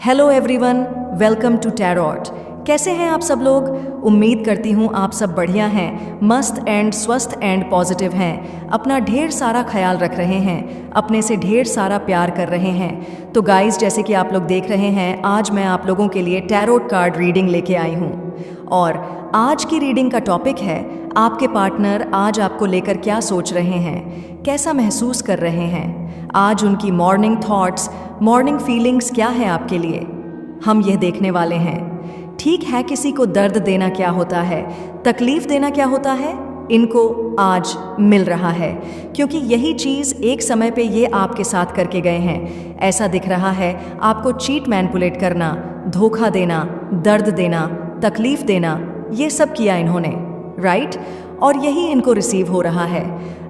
Hello everyone, welcome to tarot. कैसे हैं आप सब लोग? उम्मीद करती हूँ आप सब बढ़िया हैं, मस्त एंड स्वस्थ एंड पॉजिटिव हैं, अपना ढेर सारा ख्याल रख रहे हैं, अपने से ढेर सारा प्यार कर रहे हैं। तो गाइस, जैसे कि आप लोग देख रहे हैं, आज मैं आप लोगों के लिए टैरोट कार्ड रीडिंग लेके आई हूँ। और आज की रीडिंग का टॉपिक है आपके पार्टनर आज आपको लेकर क्या सोच रहे हैं, कैसा महसूस कर रहे हैं, आज उनकी मॉर्निंग थॉट्स, मॉर्निंग फीलिंग्स क्या है आपके लिए, हम यह देखने वाले हैं। ठीक है, किसी को दर्द देना क्या होता है, तकलीफ देना क्या होता है, इनको आज मिल रहा है, क्योंकि यही चीज़ एक समय पे ये आपके साथ करके गए हैं। ऐसा दिख रहा है आपको चीट मैनिपुलेट करना, धोखा देना, दर्द देना, तकलीफ देना, ये सब किया इन्होंने, राइट? और यही इनको रिसीव हो रहा है।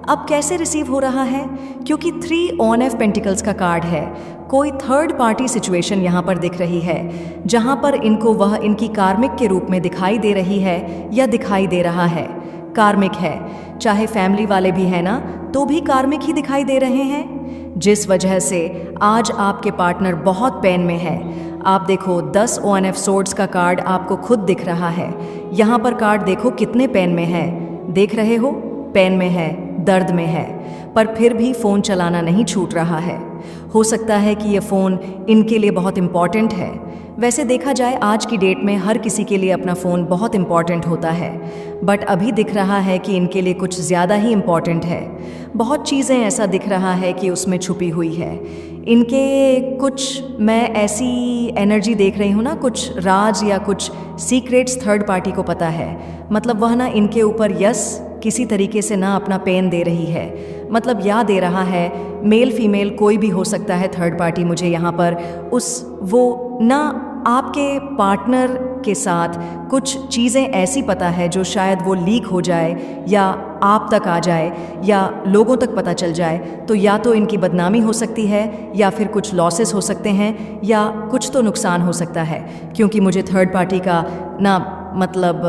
अब कैसे रिसीव हो रहा है? क्योंकि 3 ऑफ पेंटिकल्स का कार्ड है। कोई थर्ड पार्टी सिचुएशन यहाँ पर दिख रही है, जहाँ पर इनको वह इनकी कार्मिक के रूप में दिखाई दे रही है या दिखाई दे रहा है। कार्मिक है, चाहे फैमिली वाले भी है ना, तो भी कार्मिक ही दिखाई दे रहे हैं, जिस वजह से आज आपके पार्टनर बहुत पेन में है। आप देखो 10 ऑफ सोर्ड्स का कार्ड आपको खुद दिख रहा है। यहाँ पर कार्ड देखो कितने पेन में है, देख रहे हो? पेन में है, दर्द में है, पर फिर भी फ़ोन चलाना नहीं छूट रहा है। हो सकता है कि ये फ़ोन इनके लिए बहुत इम्पॉर्टेंट है। वैसे देखा जाए आज की डेट में हर किसी के लिए अपना फ़ोन बहुत इम्पॉर्टेंट होता है, बट अभी दिख रहा है कि इनके लिए कुछ ज़्यादा ही इम्पॉर्टेंट है। बहुत चीज़ें ऐसा दिख रहा है कि उसमें छुपी हुई है। इनके कुछ, मैं ऐसी एनर्जी देख रही हूँ ना, कुछ राज या कुछ सीक्रेट्स थर्ड पार्टी को पता है। मतलब वह ना इनके ऊपर किसी तरीके से ना अपना पेन दे रही है, मतलब या दे रहा है। मेल फीमेल कोई भी हो सकता है थर्ड पार्टी। मुझे यहाँ पर वो ना आपके पार्टनर के साथ कुछ चीज़ें ऐसी पता है जो शायद वो लीक हो जाए या आप तक आ जाए या लोगों तक पता चल जाए, तो या तो इनकी बदनामी हो सकती है या फिर कुछ लॉसेस हो सकते हैं या कुछ तो नुकसान हो सकता है। क्योंकि मुझे थर्ड पार्टी का ना मतलब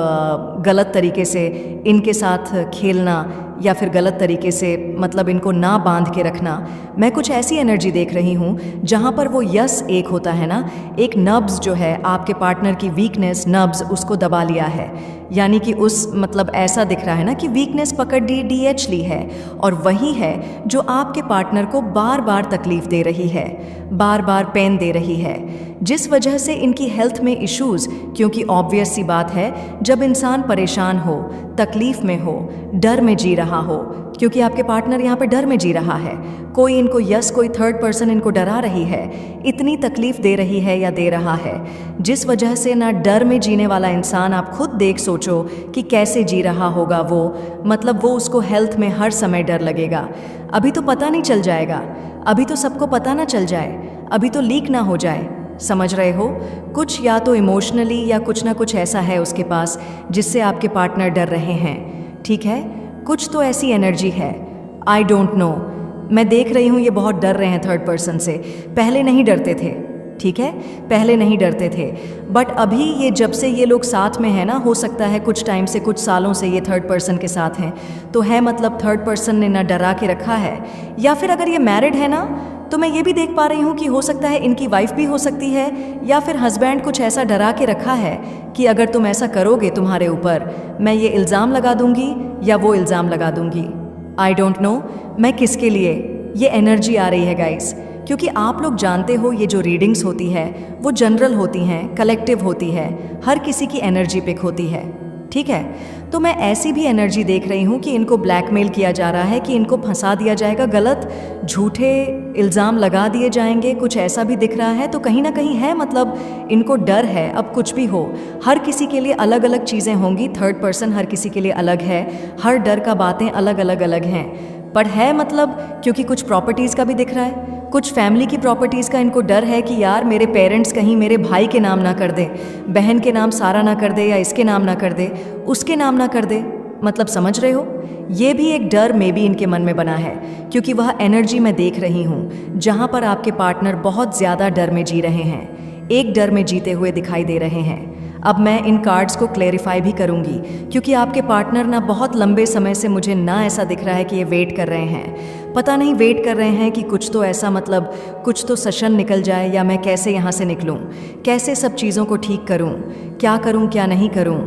गलत तरीके से इनके साथ खेलना या फिर गलत तरीके से मतलब इनको ना बांध के रखना, मैं कुछ ऐसी एनर्जी देख रही हूँ जहाँ पर वो यस एक होता है ना, एक नब्ज़ जो है आपके पार्टनर की वीकनेस नब्ज़ उसको दबा लिया है। यानी कि उस मतलब ऐसा दिख रहा है ना कि वीकनेस पकड़ DH ली है, और वही है जो आपके पार्टनर को बार बार तकलीफ दे रही है, बार बार पेन दे रही है, जिस वजह से इनकी हेल्थ में इश्यूज़। क्योंकि ऑब्वियस सी बात है, जब इंसान परेशान हो, तकलीफ में हो, डर में जी रहा हो, क्योंकि आपके पार्टनर यहाँ पे डर में जी रहा है, कोई इनको कोई थर्ड पर्सन इनको डरा रही है, इतनी तकलीफ दे रही है या दे रहा है, जिस वजह से ना डर में जीने वाला इंसान, आप खुद देख सोचो कि कैसे जी रहा होगा वो। मतलब वो उसको हेल्थ में हर समय डर लगेगा। अभी तो पता नहीं चल जाएगा, अभी तो सबको पता ना चल जाए, अभी तो लीक ना हो जाए, समझ रहे हो? कुछ या तो इमोशनली या कुछ ना कुछ ऐसा है उसके पास जिससे आपके पार्टनर डर रहे हैं। ठीक है, कुछ तो ऐसी एनर्जी है, आई डोंट नो। मैं देख रही हूँ ये बहुत डर रहे हैं थर्ड पर्सन से। पहले नहीं डरते थे, ठीक है, पहले नहीं डरते थे, बट अभी ये जब से ये लोग साथ में है ना, हो सकता है कुछ टाइम से, कुछ सालों से ये थर्ड पर्सन के साथ हैं, तो है मतलब थर्ड पर्सन ने ना डरा के रखा है। या फिर अगर ये मैरिड है ना, तो मैं ये भी देख पा रही हूँ कि हो सकता है इनकी वाइफ भी हो सकती है, या फिर हस्बैंड कुछ ऐसा डरा के रखा है कि अगर तुम ऐसा करोगे तुम्हारे ऊपर मैं ये इल्ज़ाम लगा दूंगी या वो इल्ज़ाम लगा दूंगी। आई डोंट नो मैं किसके लिए ये एनर्जी आ रही है गाइस, क्योंकि आप लोग जानते हो ये जो रीडिंग्स होती है वो जनरल होती हैं, कलेक्टिव होती है, हर किसी की एनर्जी पिक होती है, ठीक है? तो मैं ऐसी भी एनर्जी देख रही हूँ कि इनको ब्लैकमेल किया जा रहा है, कि इनको फंसा दिया जाएगा, गलत झूठे इल्ज़ाम लगा दिए जाएंगे, कुछ ऐसा भी दिख रहा है। तो कहीं ना कहीं है, मतलब इनको डर है। अब कुछ भी हो, हर किसी के लिए अलग अलग चीज़ें होंगी, थर्ड पर्सन हर किसी के लिए अलग है, हर डर का बातें अलग अलग अलग हैं, पर है मतलब क्योंकि कुछ प्रॉपर्टीज़ का भी दिख रहा है, कुछ फैमिली की प्रॉपर्टीज़ का इनको डर है कि यार मेरे पेरेंट्स कहीं मेरे भाई के नाम ना कर दे, बहन के नाम सारा ना कर दे, या इसके नाम ना कर दे, उसके नाम ना कर दे। मतलब समझ रहे हो, ये भी एक डर में भी इनके मन में बना है, क्योंकि वह एनर्जी मैं देख रही हूँ जहाँ पर आपके पार्टनर बहुत ज़्यादा डर में जी रहे हैं, एक डर में जीते हुए दिखाई दे रहे हैं। अब मैं इन कार्ड्स को क्लेरिफाई भी करूंगी, क्योंकि आपके पार्टनर ना बहुत लंबे समय से मुझे ना ऐसा दिख रहा है कि ये वेट कर रहे हैं। पता नहीं वेट कर रहे हैं कि कुछ तो ऐसा, मतलब कुछ तो सेशन निकल जाए, या मैं कैसे यहाँ से निकलूँ, कैसे सब चीज़ों को ठीक करूँ, क्या नहीं करूँ।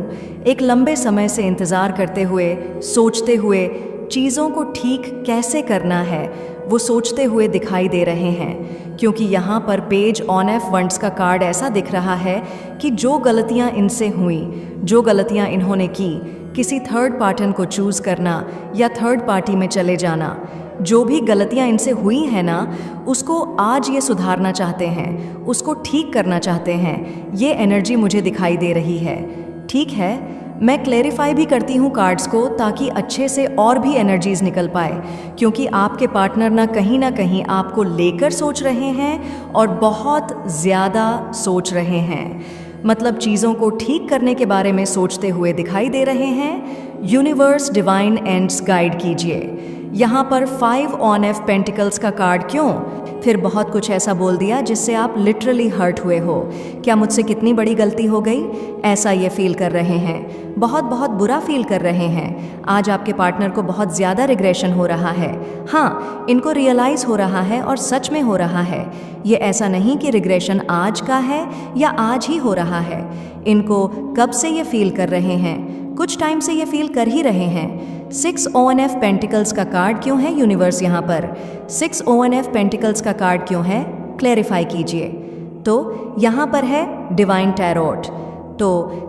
एक लंबे समय से इंतज़ार करते हुए, सोचते हुए चीज़ों को ठीक कैसे करना है वो सोचते हुए दिखाई दे रहे हैं, क्योंकि यहाँ पर पेज ऑन ऑफ वंड्स का कार्ड ऐसा दिख रहा है कि जो गलतियाँ इनसे हुई, जो गलतियाँ इन्होंने की, किसी थर्ड पार्टन को चूज़ करना या थर्ड पार्टी में चले जाना, जो भी गलतियाँ इनसे हुई हैं ना, उसको आज ये सुधारना चाहते हैं, उसको ठीक करना चाहते हैं। ये एनर्जी मुझे दिखाई दे रही है। ठीक है, मैं क्लेरिफाई भी करती हूँ कार्ड्स को, ताकि अच्छे से और भी एनर्जीज निकल पाए, क्योंकि आपके पार्टनर ना कहीं आपको लेकर सोच रहे हैं और बहुत ज़्यादा सोच रहे हैं। मतलब चीज़ों को ठीक करने के बारे में सोचते हुए दिखाई दे रहे हैं। यूनिवर्स डिवाइन एंड्स गाइड कीजिए। यहाँ पर 5 ऑन ऑफ पेंटिकल्स का कार्ड क्यों? फिर बहुत कुछ ऐसा बोल दिया जिससे आप लिटरली हर्ट हुए हो। क्या मुझसे कितनी बड़ी गलती हो गई, ऐसा ये फील कर रहे हैं। बहुत बहुत बुरा फील कर रहे हैं। आज आपके पार्टनर को बहुत ज़्यादा रिग्रेशन हो रहा है। हाँ, इनको रियलाइज़ हो रहा है और सच में हो रहा है। ये ऐसा नहीं कि रिग्रेशन आज का है या आज ही हो रहा है। इनको कब से ये फील कर रहे हैं? कुछ टाइम से ये फील कर ही रहे हैं। 6 ऑन ऑफ पेंटिकल्स का कार्ड क्यों है यूनिवर्स यहाँ पर? 6 ऑन ऑफ पेंटिकल्स का कार्ड क्यों है? क्लैरिफाई कीजिए। तो यहाँ पर है डिवाइन टैरोट। तो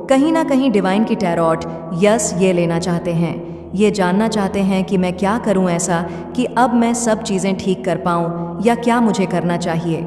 कहीं ना कहीं डिवाइन की टैरोट यस ये लेना चाहते हैं। ये जानना चाहते हैं कि मैं क्या करूं ऐसा कि अब मैं सब चीज़ें ठीक कर पाऊं, या क्या मुझे करना चाहिए,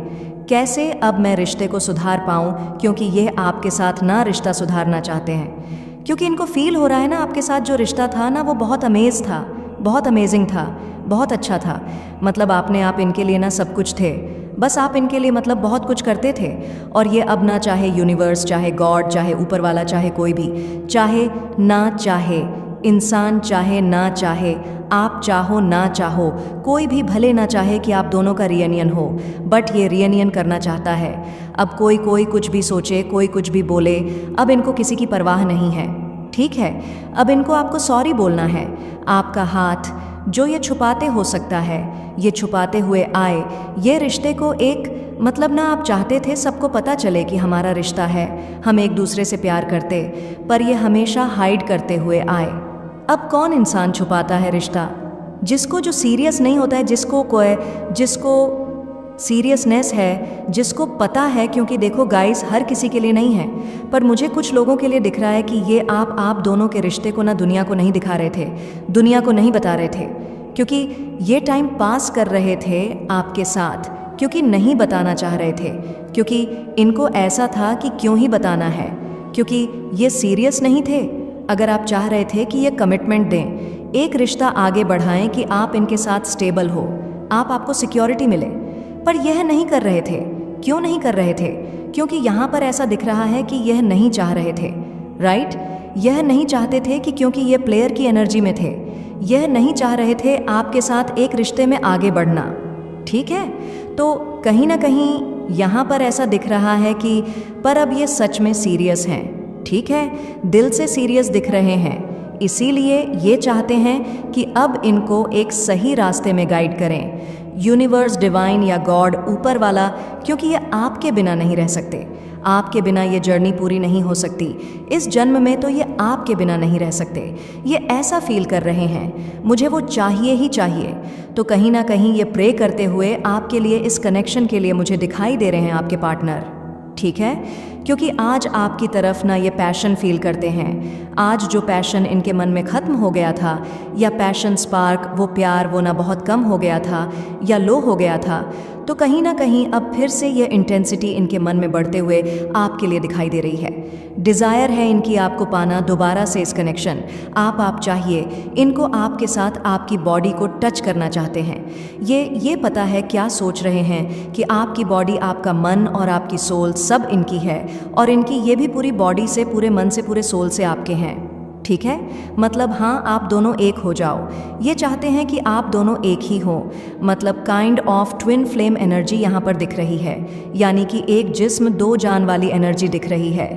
कैसे अब मैं रिश्ते को सुधार पाऊं, क्योंकि ये आपके साथ ना रिश्ता सुधारना चाहते हैं। क्योंकि इनको फील हो रहा है ना, आपके साथ जो रिश्ता था ना वो बहुत अमेज था, बहुत अमेजिंग था, बहुत अच्छा था। मतलब आपने आप इनके लिए ना सब कुछ थे, बस आप इनके लिए मतलब बहुत कुछ करते थे। और ये अब ना चाहे यूनिवर्स, चाहे गॉड, चाहे ऊपर वाला, चाहे कोई भी, चाहे ना चाहे इंसान, चाहे ना चाहे आप चाहो ना चाहो, कोई भी भले ना चाहे कि आप दोनों का रियूनियन हो, बट ये रियूनियन करना चाहता है। अब कोई कुछ भी सोचे, कोई कुछ भी बोले, अब इनको किसी की परवाह नहीं है। ठीक है, अब इनको आपको सॉरी बोलना है। आपका हाथ जो ये छुपाते हो सकता है, ये छुपाते हुए आए। ये रिश्ते को एक मतलब ना आप चाहते थे सबको पता चले कि हमारा रिश्ता है, हम एक दूसरे से प्यार करते, पर ये हमेशा हाइड करते हुए आए। अब कौन इंसान छुपाता है रिश्ता? जिसको जो सीरियस नहीं होता है, जिसको सीरियसनेस है, जिसको पता है। क्योंकि देखो गाइस, हर किसी के लिए नहीं है, पर मुझे कुछ लोगों के लिए दिख रहा है कि ये आप दोनों के रिश्ते को ना दुनिया को नहीं दिखा रहे थे, दुनिया को नहीं बता रहे थे, क्योंकि ये टाइम पास कर रहे थे आपके साथ, क्योंकि नहीं बताना चाह रहे थे, क्योंकि इनको ऐसा था कि क्यों ही बताना है, क्योंकि ये सीरियस नहीं थे। अगर आप चाह रहे थे कि ये कमिटमेंट दें, एक रिश्ता आगे बढ़ाएं कि आप इनके साथ स्टेबल हो, आपको सिक्योरिटी मिले, पर यह नहीं कर रहे थे। क्यों नहीं कर रहे थे? क्योंकि यहाँ पर ऐसा दिख रहा है कि यह नहीं चाह रहे थे, राइट? यह नहीं चाहते थे कि क्योंकि ये प्लेयर की एनर्जी में थे, यह नहीं चाह रहे थे आपके साथ एक रिश्ते में आगे बढ़ना। ठीक है, तो कहीं ना कहीं यहाँ पर ऐसा दिख रहा है कि पर अब ये सच में सीरियस हैं। ठीक है, दिल से सीरियस दिख रहे हैं, इसीलिए ये चाहते हैं कि अब इनको एक सही रास्ते में गाइड करें। यूनिवर्स, डिवाइन या गॉड, ऊपर वाला, क्योंकि ये आपके बिना नहीं रह सकते। आपके बिना ये जर्नी पूरी नहीं हो सकती। इस जन्म में तो ये आपके बिना नहीं रह सकते। ये ऐसा फील कर रहे हैं, मुझे वो चाहिए ही चाहिए। तो कहीं ना कहीं ये प्रे करते हुए आपके लिए, इस कनेक्शन के लिए मुझे दिखाई दे रहे हैं आपके पार्टनर। ठीक है, क्योंकि आज आपकी तरफ ना ये पैशन फील करते हैं। आज जो पैशन इनके मन में ख़त्म हो गया था, या पैशन स्पार्क, वो प्यार, वो ना बहुत कम हो गया था या लो हो गया था, तो कहीं ना कहीं अब फिर से ये इंटेंसिटी इनके मन में बढ़ते हुए आपके लिए दिखाई दे रही है। डिज़ायर है इनकी आपको पाना, दोबारा से इस कनेक्शन आप चाहिए। इनको आपके साथ आपकी बॉडी को टच करना चाहते हैं। ये पता है क्या सोच रहे हैं कि आपकी बॉडी, आपका मन और आपकी सोल सब इनकी है, और इनकी ये भी पूरी बॉडी से, पूरे मन से, पूरे सोल से आपके हैं। ठीक है, मतलब हाँ, आप दोनों एक हो जाओ। ये चाहते हैं कि आप दोनों एक ही हो, मतलब kind of twin flame energy यहाँ पर दिख रही है, यानी कि एक जिस्म दो जान वाली एनर्जी दिख रही है।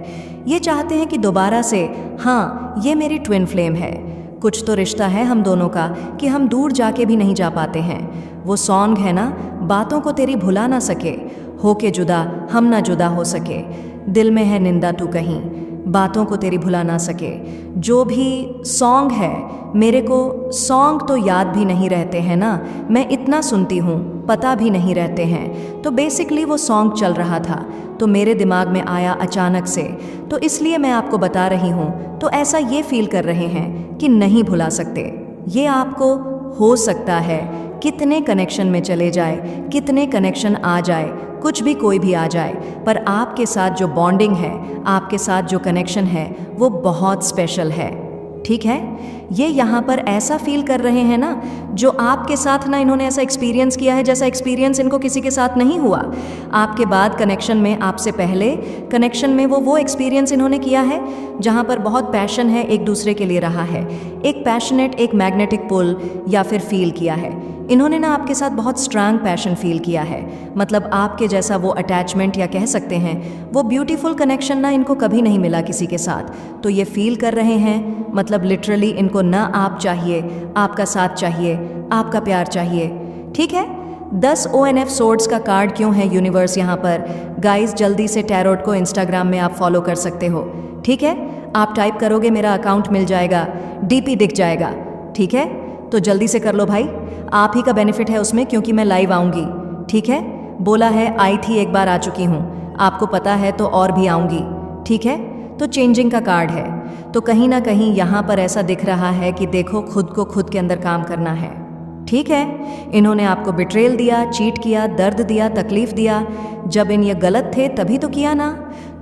ये चाहते हैं कि दोबारा से, हाँ ये मेरी ट्विन फ्लेम है, कुछ तो रिश्ता है हम दोनों का कि हम दूर जाके भी नहीं जा पाते हैं। वो सॉन्ग है ना, बातों को तेरी भुला ना सके, हो के जुदा हम ना जुदा हो सके, दिल में है निंदा तू कहीं, बातों को तेरी भुला ना सके। जो भी सॉन्ग है, मेरे को सॉन्ग तो याद भी नहीं रहते हैं ना, मैं इतना सुनती हूँ पता भी नहीं रहते हैं। तो बेसिकली वो सॉन्ग चल रहा था तो मेरे दिमाग में आया अचानक से, तो इसलिए मैं आपको बता रही हूँ। तो ऐसा ये फील कर रहे हैं कि नहीं भुला सकते। ये आपको हो सकता है कितने कनेक्शन में चले जाए, कितने कनेक्शन आ जाए, कुछ भी कोई भी आ जाए, पर आपके साथ जो बॉन्डिंग है, आपके साथ जो कनेक्शन है वो बहुत स्पेशल है। ठीक है, ये यहाँ पर ऐसा फील कर रहे हैं ना, जो आपके साथ ना इन्होंने ऐसा एक्सपीरियंस किया है जैसा एक्सपीरियंस इनको किसी के साथ नहीं हुआ। आपके बाद कनेक्शन में, आपसे पहले कनेक्शन में वो एक्सपीरियंस इन्होंने किया है जहाँ पर बहुत पैशन है एक दूसरे के लिए रहा है, एक पैशनेट, एक मैग्नेटिक पुल या फिर फील किया है इन्होंने ना आपके साथ बहुत स्ट्रांग पैशन फील किया है। मतलब आपके जैसा वो अटैचमेंट या कह सकते हैं वो ब्यूटीफुल कनेक्शन ना इनको कभी नहीं मिला किसी के साथ। तो ये फील कर रहे हैं, मतलब लिटरली इनको ना आप चाहिए, आपका साथ चाहिए, आपका प्यार चाहिए। ठीक है, 10 ONF सोर्ड्स का कार्ड क्यों है यूनिवर्स यहाँ पर? गाइस जल्दी से टैरोट को इंस्टाग्राम में आप फॉलो कर सकते हो। ठीक है, आप टाइप करोगे मेरा अकाउंट मिल जाएगा, DP दिख जाएगा। ठीक है, तो जल्दी से कर लो भाई, आप ही का बेनिफिट है उसमें क्योंकि मैं लाइव आऊँगी। ठीक है, बोला है, आई थी एक बार, आ चुकी हूँ, आपको पता है तो और भी आऊँगी। ठीक है, तो चेंजिंग का कार्ड है, तो कहीं ना कहीं यहाँ पर ऐसा दिख रहा है कि देखो खुद को खुद के अंदर काम करना है। ठीक है, इन्होंने आपको बिट्रेल दिया, चीट किया, दर्द दिया, तकलीफ दिया, जब इन ये गलत थे तभी तो किया ना।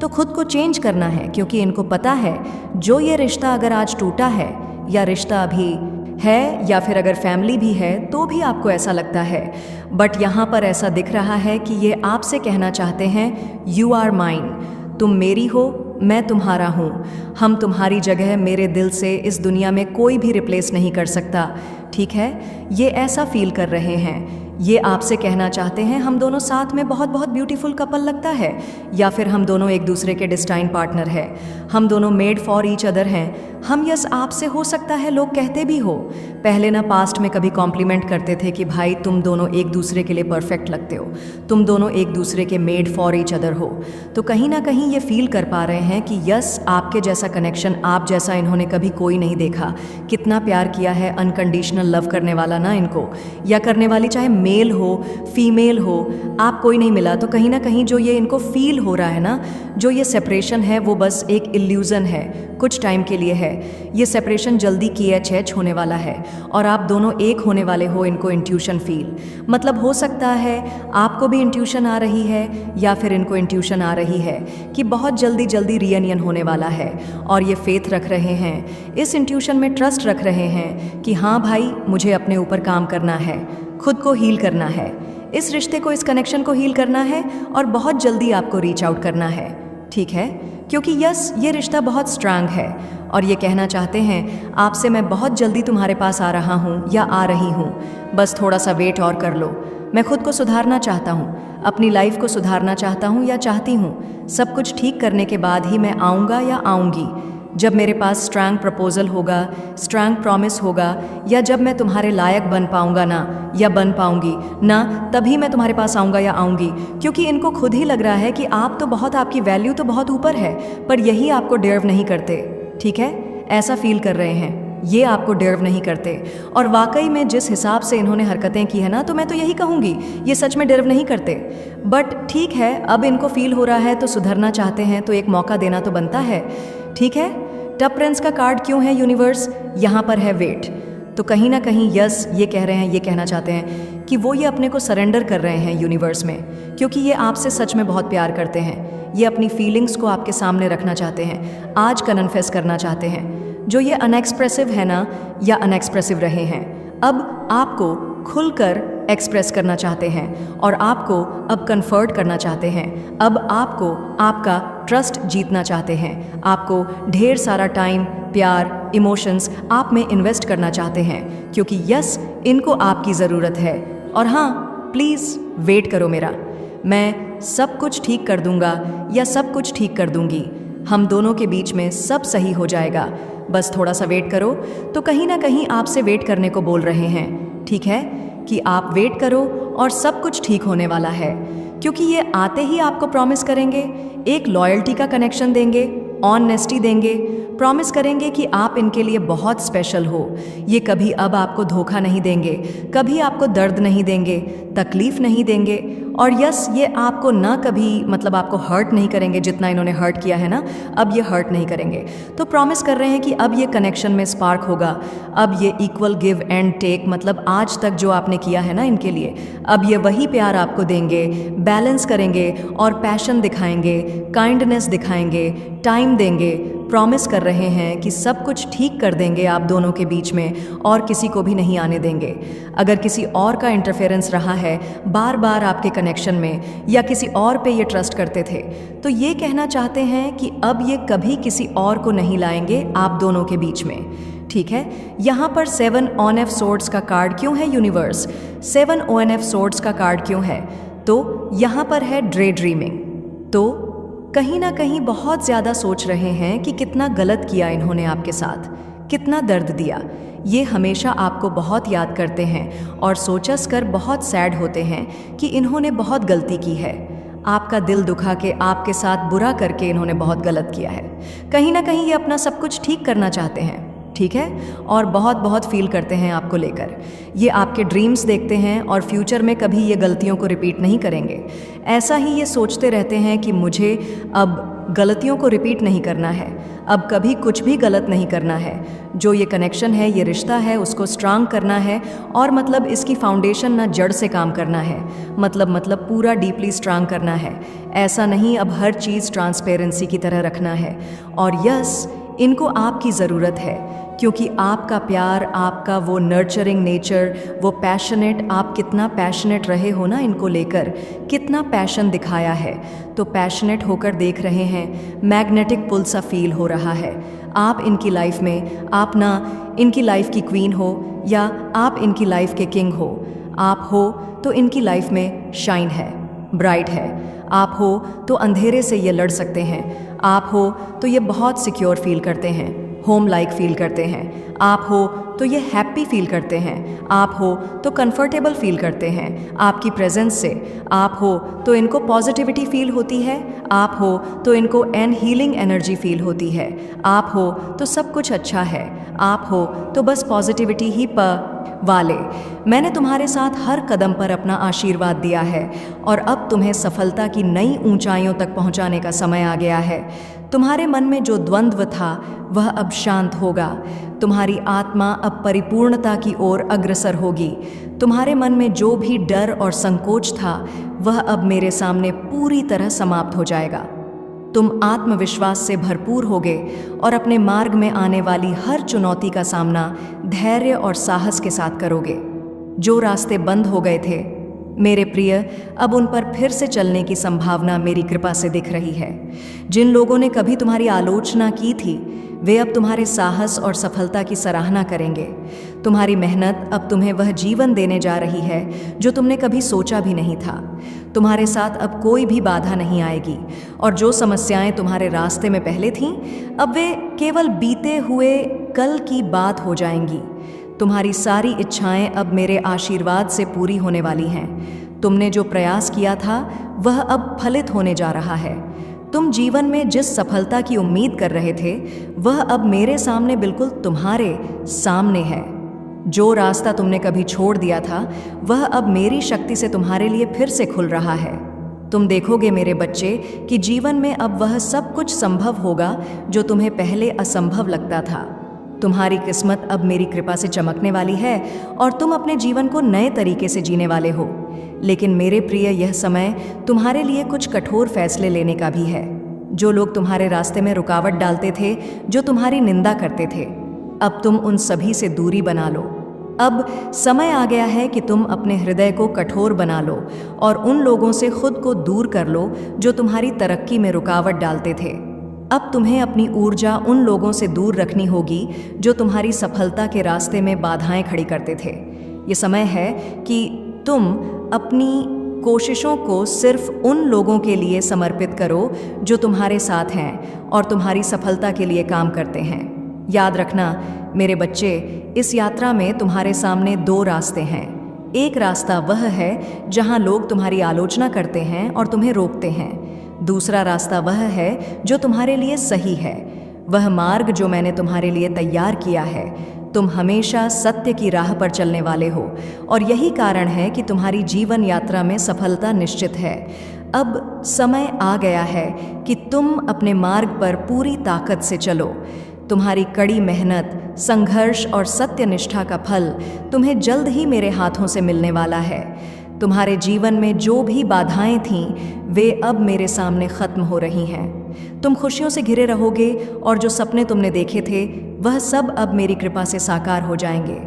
तो खुद को चेंज करना है क्योंकि इनको पता है जो ये रिश्ता अगर आज टूटा है या रिश्ता अभी है या फिर अगर फैमिली भी है तो भी आपको ऐसा लगता है, बट यहाँ पर ऐसा दिख रहा है कि ये आपसे कहना चाहते हैं यू आर माइन, तुम मेरी हो, मैं तुम्हारा हूँ, हम तुम्हारी जगह मेरे दिल से इस दुनिया में कोई भी रिप्लेस नहीं कर सकता। ठीक है, ये ऐसा फील कर रहे हैं, ये आपसे कहना चाहते हैं हम दोनों साथ में बहुत बहुत ब्यूटीफुल कपल लगता है, या फिर हम दोनों एक दूसरे के डिस्टाइन पार्टनर है, हम दोनों मेड फॉर ईच अदर हैं। हम यस आपसे हो सकता है लोग कहते भी हो, पहले ना पास्ट में कभी कॉम्प्लीमेंट करते थे कि भाई तुम दोनों एक दूसरे के लिए परफेक्ट लगते हो, तुम दोनों एक दूसरे के मेड फॉर ईच अदर हो। तो कहीं ना कहीं ये फील कर पा रहे हैं कि यस आपके जैसा कनेक्शन, आप जैसा इन्होंने कभी कोई नहीं देखा। कितना प्यार किया है, अनकंडीशनल लव करने वाला ना इनको, या करने वाली, चाहे मेल हो फीमेल हो, आप कोई नहीं मिला। तो कहीं ना कहीं जो ये इनको फील हो रहा है ना, जो ये सेपरेशन है वो बस एक इल्यूजन है, कुछ टाइम के लिए है। ये सेपरेशन जल्दी KH होने वाला है और आप दोनों एक होने वाले हो, इनको इंट्यूशन फील। मतलब हो सकता है आपको भी इंट्यूशन आ रही है या फिर इनको इंट्यूशन आ रही है कि बहुत जल्दी जल्दी रियूनियन होने वाला है, और ये फेथ रख रहे हैं, इस इंट्यूशन में ट्रस्ट रख रहे हैं कि हाँ भाई मुझे अपने ऊपर काम करना है, खुद को हील करना है, इस रिश्ते को, इस कनेक्शन को हील करना है और बहुत जल्दी आपको रीच आउट करना है। ठीक है, क्योंकि यस ये रिश्ता बहुत स्ट्रांग है और ये कहना चाहते हैं आपसे मैं बहुत जल्दी तुम्हारे पास आ रहा हूँ या आ रही हूँ, बस थोड़ा सा वेट और कर लो। मैं खुद को सुधारना चाहता हूँ, अपनी लाइफ को सुधारना चाहता हूँ या चाहती हूँ, सब कुछ ठीक करने के बाद ही मैं आऊँगा या आऊँगी। जब मेरे पास स्ट्रांग प्रपोजल होगा, स्ट्रांग प्रॉमिस होगा, या जब मैं तुम्हारे लायक बन पाऊंगा ना, या बन पाऊंगी ना, तभी मैं तुम्हारे पास आऊंगा या आऊंगी। क्योंकि इनको खुद ही लग रहा है कि आप तो बहुत, आपकी वैल्यू तो बहुत ऊपर है, पर यही आपको डिजर्व नहीं करते। ठीक है, ऐसा फील कर रहे हैं, ये आपको डिजर्व नहीं करते। और वाकई में जिस हिसाब से इन्होंने हरकतें की है ना, तो मैं तो यही कहूँगी ये सच में डिजर्व नहीं करते। बट ठीक है, अब इनको फील हो रहा है तो सुधरना चाहते हैं, तो एक मौका देना तो बनता है। ठीक है, टप प्रिंस का कार्ड क्यों है यूनिवर्स? यहाँ पर है वेट। तो कहीं ना कहीं यस ये कह रहे हैं, ये कहना चाहते हैं कि वो ये अपने को सरेंडर कर रहे हैं यूनिवर्स में, क्योंकि ये आपसे सच में बहुत प्यार करते हैं। ये अपनी फीलिंग्स को आपके सामने रखना चाहते हैं, आज कन्फेस करना चाहते हैं। जो ये अनएक्सप्रेसिव है ना, या अनएक्सप्रेसिव रहे हैं, अब आपको खुलकर एक्सप्रेस करना चाहते हैं और आपको अब कन्फर्ट करना चाहते हैं। अब आपको आपका ट्रस्ट जीतना चाहते हैं, आपको ढेर सारा टाइम, प्यार, इमोशंस आप में इन्वेस्ट करना चाहते हैं, क्योंकि यस इनको आपकी ज़रूरत है। और हाँ, प्लीज़ वेट करो मेरा, मैं सब कुछ ठीक कर दूंगा या सब कुछ ठीक कर दूंगी। हम दोनों के बीच में सब सही हो जाएगा, बस थोड़ा सा वेट करो। तो कहीं ना कहीं आपसे वेट करने को बोल रहे हैं, ठीक है, कि आप वेट करो और सब कुछ ठीक होने वाला है। क्योंकि ये आते ही आपको प्रॉमिस करेंगे, एक लॉयल्टी का कनेक्शन देंगे, ऑनेस्टी देंगे, प्रॉमिस करेंगे कि आप इनके लिए बहुत स्पेशल हो। ये कभी अब आपको धोखा नहीं देंगे, कभी आपको दर्द नहीं देंगे, तकलीफ नहीं देंगे, और यस, ये आपको ना कभी आपको हर्ट नहीं करेंगे। जितना इन्होंने हर्ट किया है ना, अब ये हर्ट नहीं करेंगे। तो प्रॉमिस कर रहे हैं कि अब ये कनेक्शन में स्पार्क होगा, अब ये इक्वल गिव एंड टेक, आज तक जो आपने किया है ना इनके लिए, अब ये वही प्यार आपको देंगे, बैलेंस करेंगे और पैशन दिखाएंगे, काइंडनेस दिखाएंगे, टाइम देंगे। प्रॉमिस कर रहे हैं कि सब कुछ ठीक कर देंगे आप दोनों के बीच में और किसी को भी नहीं आने देंगे। अगर किसी और का इंटरफेरेंस रहा है बार बार आपके कनेक्शन में, या किसी और पे ये ट्रस्ट करते थे, तो ये कहना चाहते हैं कि अब ये कभी किसी और को नहीं लाएंगे आप दोनों के बीच में, ठीक है। यहाँ पर 7 ऑफ सोर्ड्स का कार्ड क्यों है यूनिवर्स? 7 ऑफ सोर्ड्स का कार्ड क्यों है? तो यहाँ पर है ड्रे ड्रीमिंग। तो कहीं ना कहीं बहुत ज़्यादा सोच रहे हैं कि कितना गलत किया इन्होंने आपके साथ, कितना दर्द दिया। ये हमेशा आपको बहुत याद करते हैं और सोचस कर बहुत सैड होते हैं कि इन्होंने बहुत गलती की है। आपका दिल दुखा के, आपके साथ बुरा करके इन्होंने बहुत गलत किया है। कहीं ना कहीं ये अपना सब कुछ ठीक करना चाहते हैं, ठीक है, और बहुत बहुत फील करते हैं आपको लेकर। ये आपके ड्रीम्स देखते हैं और फ्यूचर में कभी ये गलतियों को रिपीट नहीं करेंगे। ऐसा ही ये सोचते रहते हैं कि मुझे अब गलतियों को रिपीट नहीं करना है, अब कभी कुछ भी गलत नहीं करना है। जो ये कनेक्शन है, ये रिश्ता है, उसको स्ट्रांग करना है और इसकी फाउंडेशन ना जड़ से काम करना है, पूरा डीपली स्ट्रांग करना है। ऐसा नहीं अब हर चीज़ ट्रांसपेरेंसी की तरह रखना है। और यस, इनको आपकी ज़रूरत है, क्योंकि आपका प्यार, आपका वो नर्चरिंग नेचर, वो पैशनेट, आप कितना पैशनेट रहे हो ना इनको लेकर, कितना पैशन दिखाया है। तो पैशनेट होकर देख रहे हैं, मैग्नेटिक पुल सा फील हो रहा है। आप इनकी लाइफ में, आप ना इनकी लाइफ की क्वीन हो या आप इनकी लाइफ के किंग हो। आप हो तो इनकी लाइफ में शाइन है, ब्राइट है। आप हो तो अंधेरे से ये लड़ सकते हैं। आप हो तो ये बहुत सिक्योर फील करते हैं, होम लाइक फील करते हैं। आप हो तो ये हैप्पी फील करते हैं। आप हो तो कंफर्टेबल फील करते हैं आपकी प्रेजेंस से। आप हो तो इनको पॉजिटिविटी फील होती है। आप हो तो इनको एन हीलिंग एनर्जी फील होती है। आप हो तो सब कुछ अच्छा है। आप हो तो बस पॉजिटिविटी ही वाले। मैंने तुम्हारे साथ हर कदम पर अपना आशीर्वाद दिया है और अब तुम्हें सफलता की नई ऊंचाइयों तक पहुंचाने का समय आ गया है। तुम्हारे मन में जो द्वंद्व था वह अब शांत होगा। तुम्हारी आत्मा अब परिपूर्णता की ओर अग्रसर होगी। तुम्हारे मन में जो भी डर और संकोच था वह अब मेरे सामने पूरी तरह समाप्त हो जाएगा। तुम आत्मविश्वास से भरपूर होगे और अपने मार्ग में आने वाली हर चुनौती का सामना धैर्य और साहस के साथ करोगे। जो रास्ते बंद हो गए थे मेरे प्रिय, अब उन पर फिर से चलने की संभावना मेरी कृपा से दिख रही है। जिन लोगों ने कभी तुम्हारी आलोचना की थी वे अब तुम्हारे साहस और सफलता की सराहना करेंगे। तुम्हारी मेहनत अब तुम्हें वह जीवन देने जा रही है जो तुमने कभी सोचा भी नहीं था। तुम्हारे साथ अब कोई भी बाधा नहीं आएगी और जो समस्याएं तुम्हारे रास्ते में पहले थीं अब वे केवल बीते हुए कल की बात हो जाएंगी। तुम्हारी सारी इच्छाएं अब मेरे आशीर्वाद से पूरी होने वाली हैं। तुमने जो प्रयास किया था वह अब फलित होने जा रहा है। तुम जीवन में जिस सफलता की उम्मीद कर रहे थे वह अब मेरे सामने बिल्कुल तुम्हारे सामने है। जो रास्ता तुमने कभी छोड़ दिया था वह अब मेरी शक्ति से तुम्हारे लिए फिर से खुल रहा है। तुम देखोगे मेरे बच्चे कि जीवन में अब वह सब कुछ संभव होगा जो तुम्हें पहले असंभव लगता था। तुम्हारी किस्मत अब मेरी कृपा से चमकने वाली है और तुम अपने जीवन को नए तरीके से जीने वाले हो। लेकिन मेरे प्रिय, यह समय तुम्हारे लिए कुछ कठोर फैसले लेने का भी है। जो लोग तुम्हारे रास्ते में रुकावट डालते थे, जो तुम्हारी निंदा करते थे, अब तुम उन सभी से दूरी बना लो। अब समय आ गया है कि तुम अपने हृदय को कठोर बना लो और उन लोगों से खुद को दूर कर लो जो तुम्हारी तरक्की में रुकावट डालते थे। अब तुम्हें अपनी ऊर्जा उन लोगों से दूर रखनी होगी जो तुम्हारी सफलता के रास्ते में बाधाएं खड़ी करते थे। ये समय है कि तुम अपनी कोशिशों को सिर्फ उन लोगों के लिए समर्पित करो जो तुम्हारे साथ हैं और तुम्हारी सफलता के लिए काम करते हैं। याद रखना मेरे बच्चे, इस यात्रा में तुम्हारे सामने दो रास्ते हैं। एक रास्ता वह है जहां लोग तुम्हारी आलोचना करते हैं और तुम्हें रोकते हैं। दूसरा रास्ता वह है जो तुम्हारे लिए सही है, वह मार्ग जो मैंने तुम्हारे लिए तैयार किया है। तुम हमेशा सत्य की राह पर चलने वाले हो और यही कारण है कि तुम्हारी जीवन यात्रा में सफलता निश्चित है। अब समय आ गया है कि तुम अपने मार्ग पर पूरी ताकत से चलो। तुम्हारी कड़ी मेहनत, संघर्ष और सत्यनिष्ठा का फल तुम्हें जल्द ही मेरे हाथों से मिलने वाला है। तुम्हारे जीवन में जो भी बाधाएं थीं, वे अब मेरे सामने खत्म हो रही हैं। तुम खुशियों से घिरे रहोगे और जो सपने तुमने देखे थे, वह सब अब मेरी कृपा से साकार हो जाएंगे।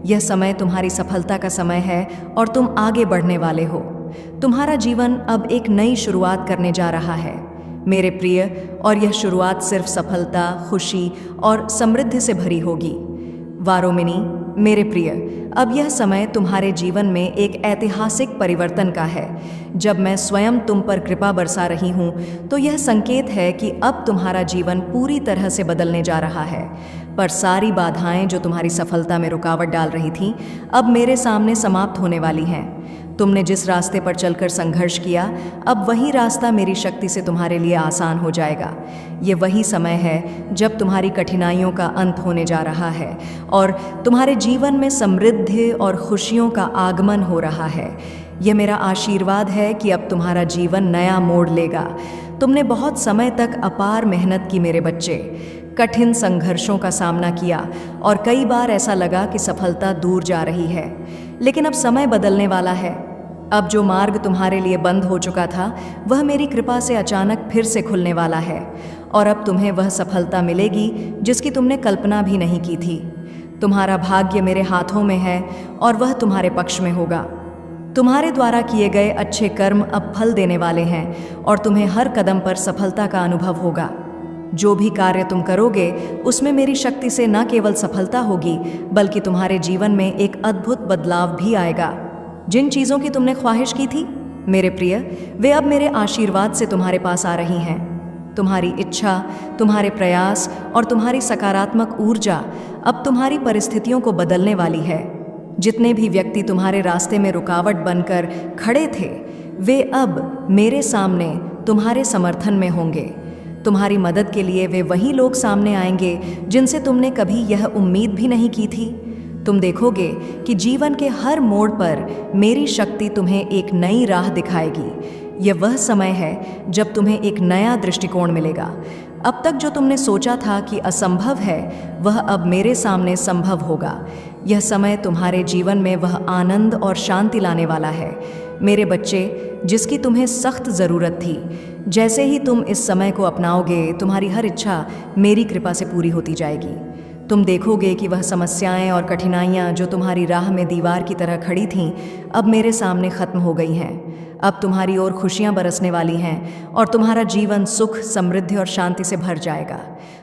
यह समय तुम्हारी सफलता का समय है और तुम आगे बढ़ने वाले हो। तुम्हारा जीवन अब एक नई शुरुआत करने जा रहा है मेरे प्रिय, और यह शुरुआत सिर्फ सफलता, खुशी और समृद्धि से भरी होगी। वारोमिनी मेरे प्रिय, अब यह समय तुम्हारे जीवन में एक ऐतिहासिक परिवर्तन का है। जब मैं स्वयं तुम पर कृपा बरसा रही हूँ, तो यह संकेत है कि अब तुम्हारा जीवन पूरी तरह से बदलने जा रहा है। पर सारी बाधाएं जो तुम्हारी सफलता में रुकावट डाल रही थीं, अब मेरे सामने समाप्त होने वाली हैं। तुमने जिस रास्ते पर चलकर संघर्ष किया, अब वही रास्ता मेरी शक्ति से तुम्हारे लिए आसान हो जाएगा। ये वही समय है जब तुम्हारी कठिनाइयों का अंत होने जा रहा है और तुम्हारे जीवन में समृद्धि और खुशियों का आगमन हो रहा है। यह मेरा आशीर्वाद है कि अब तुम्हारा जीवन नया मोड़ लेगा। तुमने बहुत समय तक अपार मेहनत की मेरे बच्चे, कठिन संघर्षों का सामना किया और कई बार ऐसा लगा कि सफलता दूर जा रही है। लेकिन अब समय बदलने वाला है। अब जो मार्ग तुम्हारे लिए बंद हो चुका था, वह मेरी कृपा से अचानक फिर से खुलने वाला है और अब तुम्हें वह सफलता मिलेगी जिसकी तुमने कल्पना भी नहीं की थी। तुम्हारा भाग्य मेरे हाथों में है और वह तुम्हारे पक्ष में होगा। तुम्हारे द्वारा किए गए अच्छे कर्म अब फल देने वाले हैं और तुम्हें हर कदम पर सफलता का अनुभव होगा। जो भी कार्य तुम करोगे, उसमें मेरी शक्ति से न केवल सफलता होगी, बल्कि तुम्हारे जीवन में एक अद्भुत बदलाव भी आएगा। जिन चीज़ों की तुमने ख्वाहिश की थी मेरे प्रिय, वे अब मेरे आशीर्वाद से तुम्हारे पास आ रही हैं। तुम्हारी इच्छा, तुम्हारे प्रयास और तुम्हारी सकारात्मक ऊर्जा अब तुम्हारी परिस्थितियों को बदलने वाली है। जितने भी व्यक्ति तुम्हारे रास्ते में रुकावट बनकर खड़े थे, वे अब मेरे सामने तुम्हारे समर्थन में होंगे। तुम्हारी मदद के लिए वे वही लोग सामने आएंगे जिनसे तुमने कभी यह उम्मीद भी नहीं की थी। तुम देखोगे कि जीवन के हर मोड़ पर मेरी शक्ति तुम्हें एक नई राह दिखाएगी। यह वह समय है जब तुम्हें एक नया दृष्टिकोण मिलेगा। अब तक जो तुमने सोचा था कि असंभव है, वह अब मेरे सामने संभव होगा। यह समय तुम्हारे जीवन में वह आनंद और शांति लाने वाला है मेरे बच्चे, जिसकी तुम्हें सख्त ज़रूरत थी। जैसे ही तुम इस समय को अपनाओगे, तुम्हारी हर इच्छा मेरी कृपा से पूरी होती जाएगी। तुम देखोगे कि वह समस्याएं और कठिनाइयां जो तुम्हारी राह में दीवार की तरह खड़ी थीं, अब मेरे सामने खत्म हो गई हैं। अब तुम्हारी ओर खुशियां बरसने वाली हैं और तुम्हारा जीवन सुख, समृद्धि और शांति से भर जाएगा।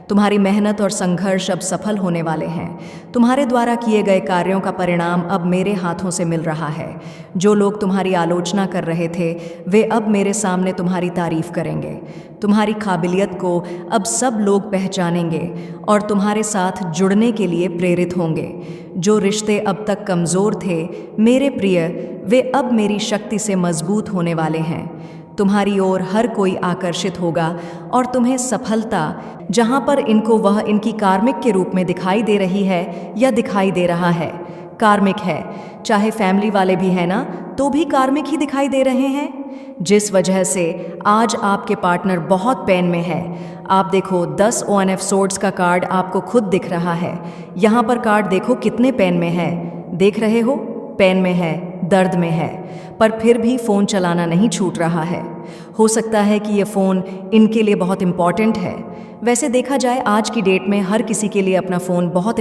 तुम्हारी मेहनत और संघर्ष अब सफल होने वाले हैं। तुम्हारे द्वारा किए गए कार्यों का परिणाम अब मेरे हाथों से मिल रहा है। जो लोग तुम्हारी आलोचना कर रहे थे, वे अब मेरे सामने तुम्हारी तारीफ करेंगे। तुम्हारी काबिलियत को अब सब लोग पहचानेंगे और तुम्हारे साथ जुड़ने के लिए प्रेरित होंगे। जो रिश्ते अब तक कमज़ोर थे मेरे प्रिय, वे अब मेरी शक्ति से मजबूत होने वाले हैं। तुम्हारी ओर हर कोई आकर्षित होगा और तुम्हें सफलता, जहां पर इनको वह इनकी कार्मिक के रूप में दिखाई दे रही है या दिखाई दे रहा है, कार्मिक है। चाहे फैमिली वाले भी है ना, तो भी कार्मिक ही दिखाई दे रहे हैं। जिस वजह से आज आपके पार्टनर बहुत पेन में है। आप देखो 10 ONF सोर्ड्स का कार्ड आपको खुद दिख रहा है। यहाँ पर कार्ड देखो कितने पेन में है, देख रहे हो? पेन में है, दर्द में है, पर फिर भी फ़ोन चलाना नहीं छूट रहा है। हो सकता है कि ये फ़ोन इनके लिए बहुत इम्पॉर्टेंट है। वैसे देखा जाए आज की डेट में हर किसी के लिए अपना फ़ोन बहुत